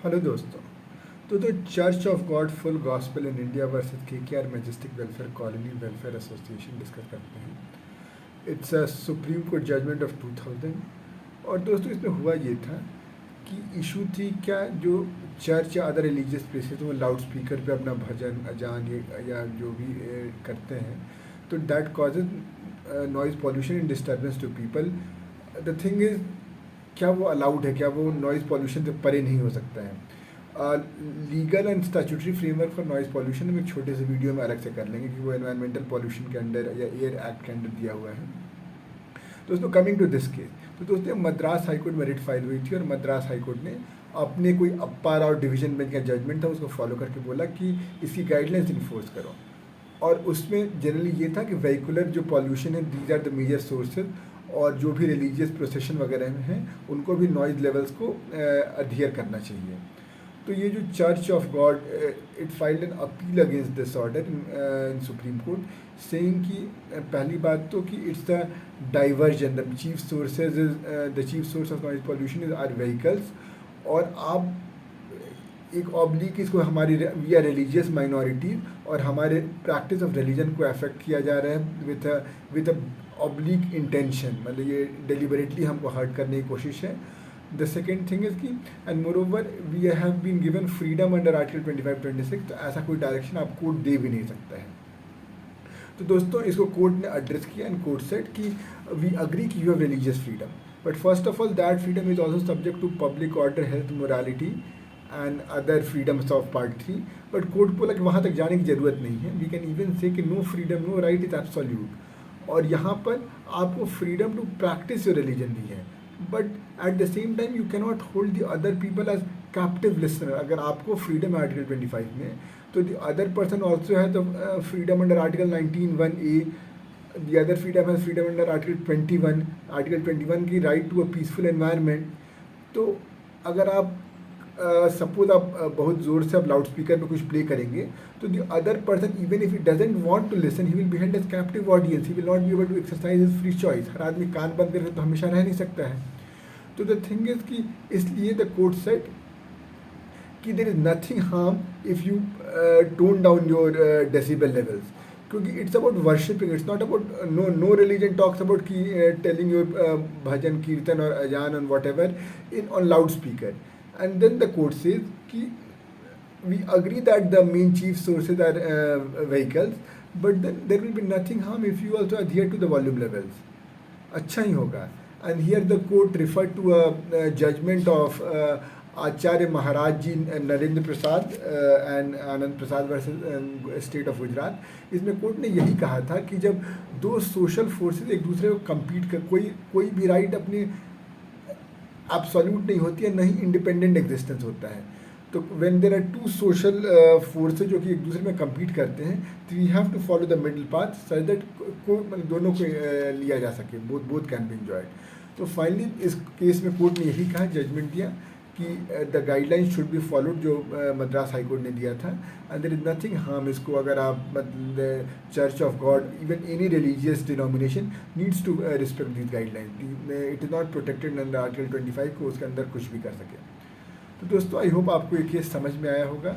Hello दोस्तों। तो church of God full gospel in India versus KKR majestic welfare colony welfare association discuss करते हैं। It's a Supreme Court judgment of 2000। और दोस्तों इसमें हुआ ये था कि इशू थी क्या, जो चर्च या अदर रिलीजियस प्लेसेस वो लाउड स्पीकर पे अपना भजन अजान या जो भी करते हैं, तो that causes noise pollution and disturbance to people. The thing is, क्या वो अलाउड है? क्या वो नॉइज़ पॉल्यूशन से परे नहीं हो सकता है? Legal and statutory framework for noise pollution हम एक छोटे से वीडियो में अलग से कर लेंगे कि वो एनवायरमेंटल पॉल्यूशन के अंडर या एयर एक्ट के अंडर दिया हुआ है। दोस्तों कमिंग टू दिस केस, तो दोस्तों मद्रास हाईकोर्ट में रिट फाइल हुई थी और मद्रास हाईकोर्ट ने अपने कोई अप्पर और डिवीजन बेंच का जजमेंट था उसको फॉलो करके बोला कि इसकी गाइडलाइंस इन्फोर्स करो। और उसमें जनरली ये था कि वेहिकुलर जो पॉल्यूशन है, these are the major sources, और जो भी रिलीजियस प्रोसेशन वगैरह में हैं उनको भी नॉइज़ लेवल्स को अडहियर करना चाहिए। तो ये जो church of God it filed an appeal against this order in Supreme Court, saying कि पहली बात तो कि it's the diversion, the chief sources is the chief source of noise pollution is are vehicles. और आप एक ऑब्लिक इसको हमारी वी आर रिलीजियस माइनॉरिटीज़ और हमारे प्रैक्टिस ऑफ रिलीजन को अफेक्ट किया जा रहा है विथ अ ऑब्लिक इंटेंशन, मतलब ये डेलिबरेटली हमको हर्ट करने की कोशिश है। द सेकेंड थिंग इज़ कि and moreover we have been given freedom under article 25-26, तो ऐसा कोई डायरेक्शन आप कोर्ट दे भी नहीं सकता है। तो दोस्तों इसको कोर्ट ने एड्रेस किया एंड कोर्ट सेड कि वी अग्री कि you have religious freedom, but first of all that freedom is also subject to public order, health, morality and other freedoms of part 3। But court बोला कि वहाँ तक जाने की ज़रूरत नहीं है, वी कैन इवन से कि no freedom no right is absolute. और यहाँ पर आपको freedom to practice your religion दी है, but at the same time you can not hold the other people as captive listener. अगर आपको फ्रीडम है आर्टिकल 25 में, तो द अदर पर्सन ऑल्सो है the freedom under article 19(1)(a), the other freedom has freedom under article 21, article 21 की right to a peaceful environment। तो अगर आप सपोज आप बहुत ज़ोर से आप लाउड स्पीकर में कुछ प्ले करेंगे, तो the other person even if he doesn't want to listen, he will be held as captive audience, he will not be able to exercise his free choice. हर आदमी कान बंद करके तो हमेशा रह नहीं सकता है। तो द थिंग इज कि इसलिए द कोर्ट सेड कि there is nothing harm if you tone down your decibel levels, क्योंकि it's about worshipping, it's not about no religion talks about की टेलिंग योर भजन कीर्तन और अजान और whatever in on loud speaker. And then the court says कि we agree that the main chief sources are vehicles, but then there will be nothing harm if you also adhere to the volume levels. अच्छा ही होगा। And here the court referred to a judgment of Acharya Maharaj ji Narendra Prasad and Anand Prasad versus state of Gujarat. इसमें court ने यही कहा था कि जब दो सोशल फोर्सेस एक दूसरे को compete कर, कोई भी राइट अपने एब्सोल्यूट नहीं होती है, नहीं इंडिपेंडेंट एग्जिस्टेंस होता है। तो when there are two social forces जो कि एक दूसरे में compete करते हैं, तो we have to follow the middle path such that दोनों को लिया जा सके, बोथ कैन बी एंजॉयड। तो फाइनली इस केस में कोर्ट ने यही कहा, जजमेंट दिया कि the guidelines should be followed जो मद्रास हाई कोर्ट ने दिया था, and there is nothing harm इसको अगर आप church of God even any religious denomination needs to respect this guideline. It is not protected under article 25 को उसके अंदर कुछ भी कर सके। तो दोस्तों आई होप आपको ये केस समझ में आया होगा।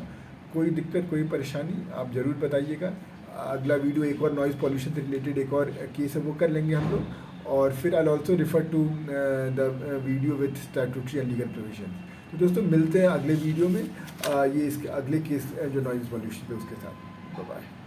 कोई दिक्कत कोई परेशानी आप ज़रूर बताइएगा। अगला वीडियो एक और नॉइज़ पॉल्यूशन से रिलेटेड एक और केस है वो कर लेंगे हम लोग, और फिर I also refer to the video with statutory and legal provision. तो दोस्तों मिलते हैं अगले वीडियो में ये इसके अगले केस जो नॉइज़ पॉल्यूशन पे उसके साथ। Bye bye.